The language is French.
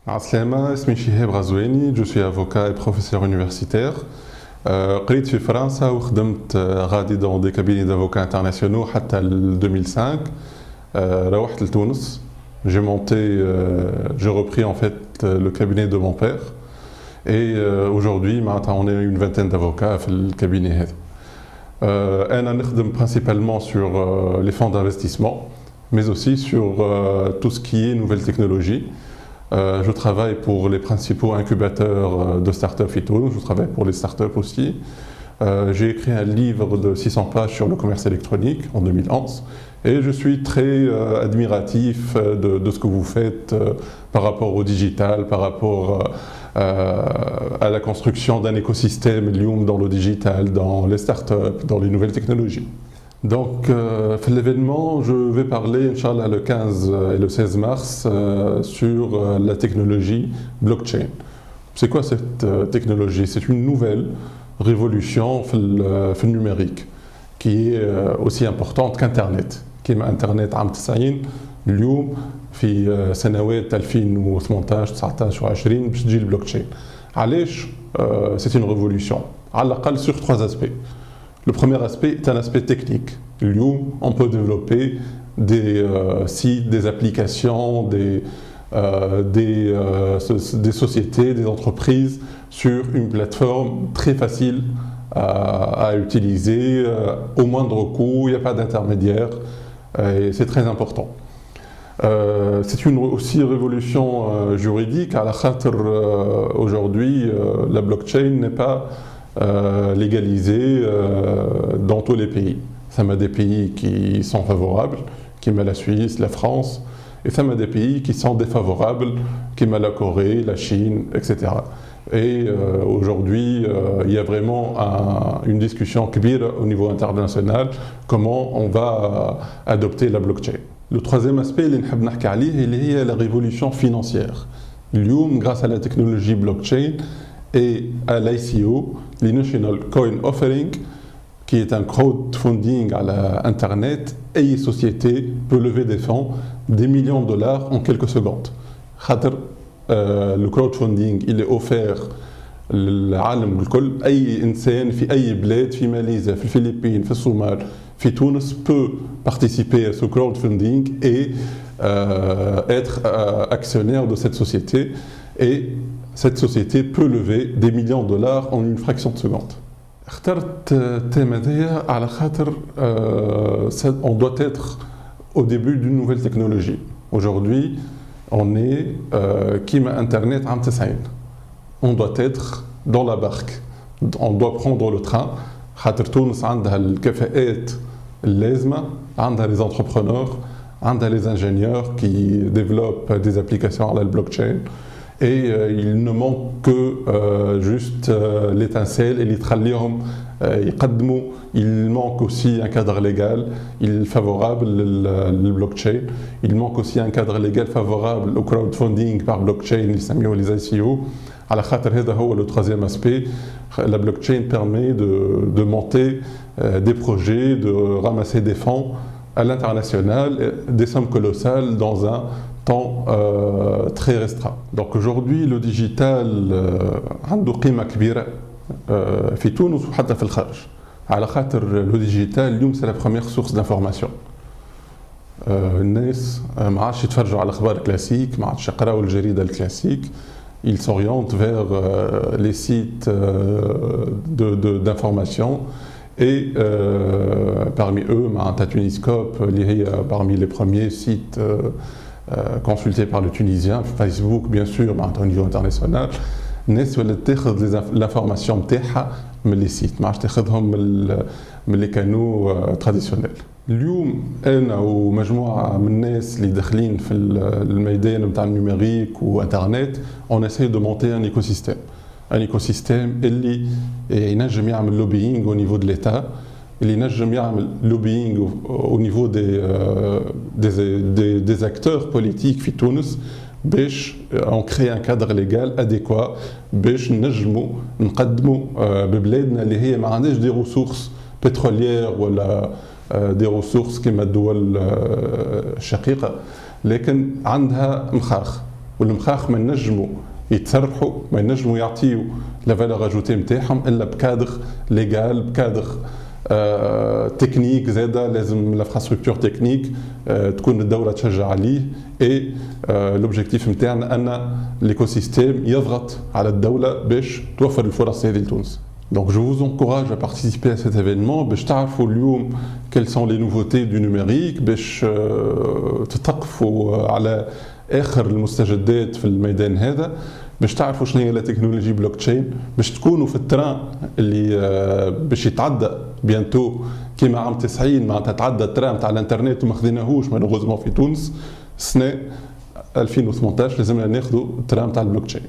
Aslama, اسمي شهاب غزواني, je suis avocat et professeur universitaire. قريت في فرنسا وخدمت غادي dans des cabinets d'avocats internationaux حتى 2005. روحت لتونس. J'ai repris en fait le cabinet de mon père. Et aujourd'hui, on est une vingtaine d'avocats dans le cabinet. أنا نخدم principalement sur les fonds d'investissement, mais aussi sur tout ce qui est nouvelles technologies. Je travaille pour les principaux incubateurs de startups et tout. Je travaille pour les startups aussi. J'ai écrit un livre de 600 pages sur le commerce électronique en 2011 et je suis très admiratif de ce que vous faites par rapport au digital, par rapport à la construction d'un écosystème dans le digital, dans les startups, dans les nouvelles technologies. Donc, l'événement, je vais parler, Inch'Allah, le 15 et le 16 mars sur la technologie blockchain. C'est quoi cette technologie? C'est une nouvelle révolution dans le numérique qui est aussi importante qu'Internet. Comme Internet عام 90 اليوم في سنوات 2018 19 و20 باش تجي البلوكتشين. علاش c'est une révolution على الأقل sur trois aspects. Le premier aspect est un aspect technique. On peut développer des sites, des applications, des sociétés, des entreprises sur une plateforme très facile à utiliser, au moindre coût, il n'y a pas d'intermédiaire, et c'est très important. C'est aussi une révolution juridique, à la khatr aujourd'hui la blockchain n'est pas légalisée dans tous les pays. Ça m'a des pays qui sont favorables, comme la Suisse, la France, et ça m'a des pays qui sont défavorables, comme la Corée, la Chine, etc. Et aujourd'hui, il y a vraiment une discussion kbira au niveau international, comment on va adopter la blockchain. Le troisième aspect, c'est la révolution financière. Grâce à la technologie blockchain et à l'ICO, l'Inational Coin Offering, qui est un crowdfunding à l'Internet, et une société peut lever des fonds, des millions de dollars en quelques secondes. Le crowdfunding, il est offert للعالم الكل. أي إنسان في أي بلاد في ماليزيا في الفلبين في الصومال في تونس peut participer à ce crowdfunding et être actionnaire de cette société, et cette société peut lever des millions de dollars en une fraction de seconde. اخترت الثيم هذايا على خاطر on doit être au début d'une nouvelle technologie. Aujourd'hui, on est كيما Internet عام 90. On doit être dans la barque. On doit prendre le train. خاطر تونس عندها الكفاءات اللازمة, عندها les entrepreneurs, عندها les ingénieurs qui développent des applications à la blockchain. Et il ne manque que juste l'étincelle et l'itkhalium يقدموا. Il manque aussi un cadre légal favorable au blockchain. Il manque aussi un cadre légal favorable au crowdfunding par blockchain, les ICO. على خاطر هذا هو le troisième aspect. La blockchain permet de monter des projets, de ramasser des fonds à l'international, des sommes colossales dans un temps très restreint. Donc aujourd'hui, le digital عنده قيمة كبيرة في تونس وحتى في الخارج. على خاطر le digital اليوم c'est la première source d'information. الناس ما عادش يتفرجوا على الاخبار الكلاسيك, ما عادش يقراوا الجريدة الكلاسيك. Ils s'orientent vers les sites d'information, et parmi eux, Tuniscope, parmi les premiers sites consultés par le Tunisien, Facebook bien sûr, au niveau international. الناس ولات تاخذ l'information نتاعها من les sites, ما عادش تاخذهم من les canaux traditionnels. اليوم انا ومجموعه من الناس اللي داخلين في الميدان نتاع النيميريك وانترنت, on essaie de monter un écosystème اللي ينجم يعمل lobbying au niveau de l'État, اللي ينجم يعمل lobbying au niveau des acteurs politiques في تونس, باش on crée un cadre légal adéquat باش نجموا نقدموا ببلادنا اللي هي ما عندهاش des ressources pétrolières ولا des ressources كما الدول الشقيقة, لكن عندها مخاخ, والمخاخ ما ينجموا يتصرحوا، ما ينجموا يعطيوا لا فالور اجوتي نتاعهم الا بكادر ليغال، بكادر تكنيك زاده، لازم الانفراستركتور تكنيك تكون الدوله تشجع عليه. اي لوبجيكتيف نتاعنا ان ليكو سيستيم يضغط على الدوله باش توفر الفرص هذه لتونس. Donc je vous encourage à participer à cet événement باش تعرفوا اليوم quelles sont les nouveautés du numérique، باش تتقفوا على اخر المستجدات في الميدان هذا، باش تعرفوا شنو هي التكنولوجيا بلوك تشين، باش تكونوا في التران اللي باش يتعدى بيانتو كيما عام 90 معناتها تعدى التران تاع الانترنت وما خذيناهوش مالوغوزمون في تونس. السنه 2018 لازمنا ناخذوا التران تاع البلوك تشين.